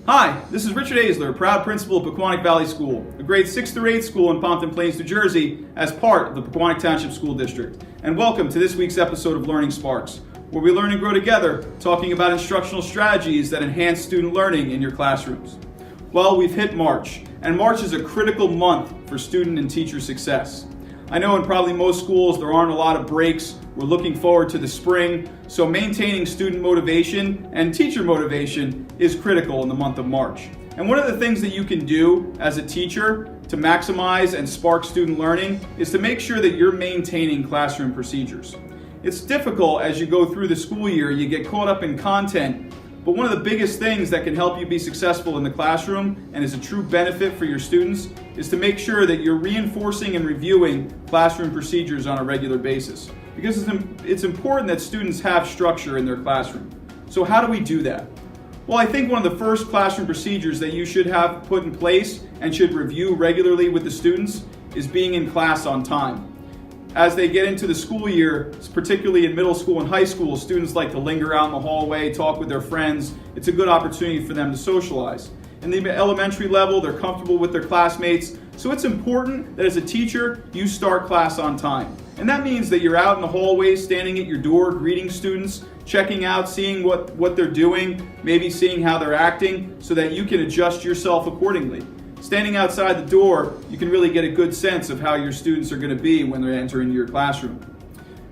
Hi, this is Richard Hayzler, proud principal of Pequannock Valley School, a grade 6 through 8 school in Pompton Plains, New Jersey, as part of the Pequannock Township School District. And welcome to this week's episode of Learning Sparks, where we learn and grow together, talking about instructional strategies that enhance student learning in your classrooms. Well, we've hit March, and March is a critical month for student and teacher success. I know in probably most schools there aren't a lot of breaks. We're looking forward to the spring, so maintaining student motivation and teacher motivation is critical in the month of March. And one of the things that you can do as a teacher to maximize and spark student learning is to make sure that you're maintaining classroom procedures. It's difficult as you go through the school year, you get caught up in content, but one of the biggest things that can help you be successful in the classroom and is a true benefit for your students is to make sure that you're reinforcing and reviewing classroom procedures on a regular basis. Because it's important that students have structure in their classroom. So how do we do that? Well, I think one of the first classroom procedures that you should have put in place and should review regularly with the students is being in class on time. As they get into the school year, particularly in middle school and high school, students like to linger out in the hallway, talk with their friends. It's a good opportunity for them to socialize. In the elementary level, they're comfortable with their classmates. So it's important that as a teacher, you start class on time. And that means that you're out in the hallway, standing at your door, greeting students, checking out, seeing what they're doing, maybe seeing how they're acting, so that you can adjust yourself accordingly. Standing outside the door, you can really get a good sense of how your students are going to be when they enter into your classroom.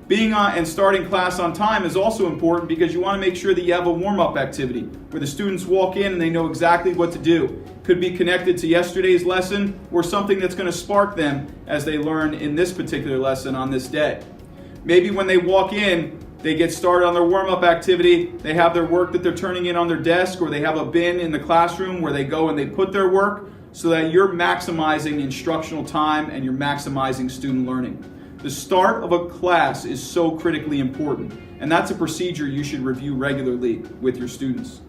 Being on and starting class on time is also important because you want to make sure that you have a warm-up activity where the students walk in and they know exactly what to do. Could be connected to yesterday's lesson or something that's going to spark them as they learn in this particular lesson on this day. Maybe when they walk in, they get started on their warm-up activity, they have their work that they're turning in on their desk, or they have a bin in the classroom where they go and they put their work, so that you're maximizing instructional time and you're maximizing student learning. The start of a class is so critically important, and that's a procedure you should review regularly with your students.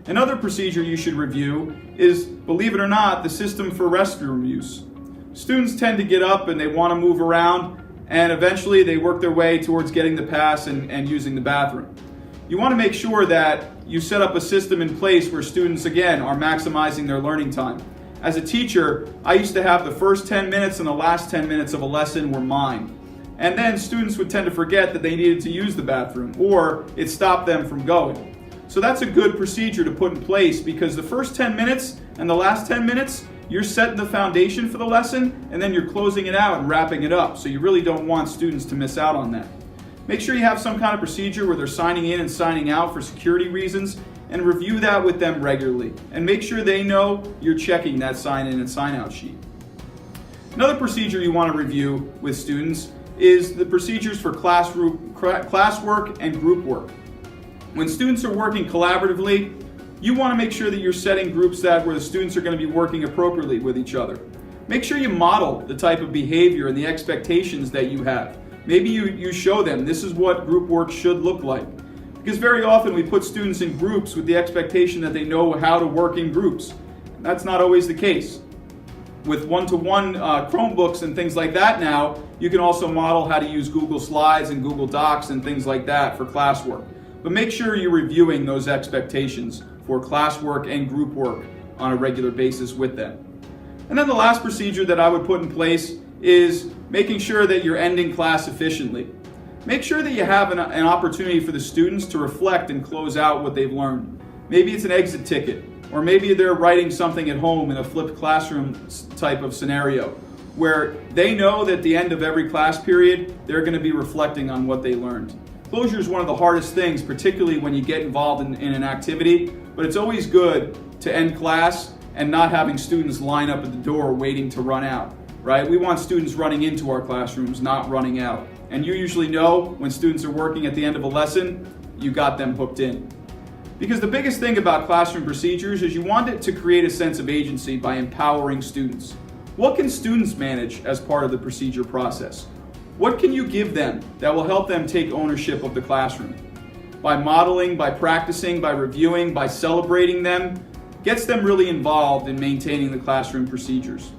Another procedure you should review is, believe it or not, the system for restroom use. Students tend to get up and they want to move around, and eventually they work their way towards getting the pass and using the bathroom. You want to make sure that you set up a system in place where students, again, are maximizing their learning time. As a teacher, I used to have the first 10 minutes and the last 10 minutes of a lesson were mine. And then students would tend to forget that they needed to use the bathroom, or it stopped them from going. So that's a good procedure to put in place, because the first 10 minutes and the last 10 minutes, you're setting the foundation for the lesson, and then you're closing it out and wrapping it up. So you really don't want students to miss out on that. Make sure you have some kind of procedure where they're signing in and signing out for security reasons, and review that with them regularly. And make sure they know you're checking that sign in and sign out sheet. Another procedure you want to review with students is the procedures for classwork and group work. When students are working collaboratively, you want to make sure that you're setting groups where the students are going to be working appropriately with each other. Make sure you model the type of behavior and the expectations that you have. Maybe you show them this is what group work should look like. Because very often we put students in groups with the expectation that they know how to work in groups. That's not always the case. With one-to-one Chromebooks and things like that now, you can also model how to use Google Slides and Google Docs and things like that for classwork. But make sure you're reviewing those expectations for classwork and group work on a regular basis with them. And then the last procedure that I would put in place is making sure that you're ending class efficiently. Make sure that you have an opportunity for the students to reflect and close out what they've learned. Maybe it's an exit ticket, or maybe they're writing something at home in a flipped classroom type of scenario, where they know that at the end of every class period, they're going to be reflecting on what they learned. Closure is one of the hardest things, particularly when you get involved in an activity, but it's always good to end class and not having students line up at the door waiting to run out, right? We want students running into our classrooms, not running out. And you usually know when students are working at the end of a lesson, you got them hooked in. Because the biggest thing about classroom procedures is you want it to create a sense of agency by empowering students. What can students manage as part of the procedure process? What can you give them that will help them take ownership of the classroom? By modeling, by practicing, by reviewing, by celebrating them, gets them really involved in maintaining the classroom procedures.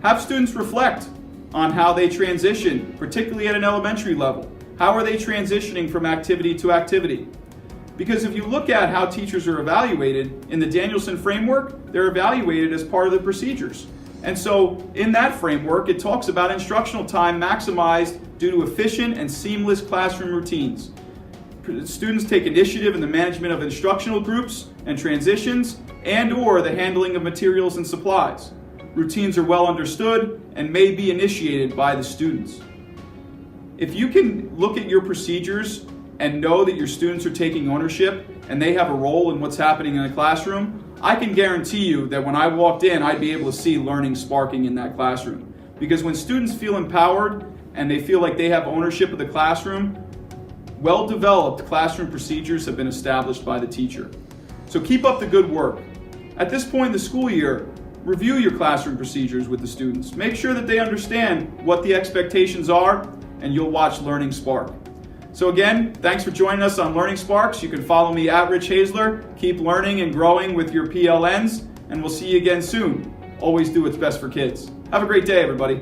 Have students reflect on how they transition, particularly at an elementary level. How are they transitioning from activity to activity? Because if you look at how teachers are evaluated in the Danielson framework, they're evaluated as part of the procedures. And so in that framework, it talks about instructional time maximized due to efficient and seamless classroom routines. Students take initiative in the management of instructional groups and transitions and/or the handling of materials and supplies. Routines are well understood and may be initiated by the students. If you can look at your procedures and know that your students are taking ownership and they have a role in what's happening in the classroom, I can guarantee you that when I walked in, I'd be able to see learning sparking in that classroom. Because when students feel empowered and they feel like they have ownership of the classroom, well-developed classroom procedures have been established by the teacher. So keep up the good work. At this point in the school year, review your classroom procedures with the students. Make sure that they understand what the expectations are, and you'll watch learning spark. So again, thanks for joining us on Learning Sparks. You can follow me at Rich Hayzler. Keep learning and growing with your PLNs, and we'll see you again soon. Always do what's best for kids. Have a great day, everybody.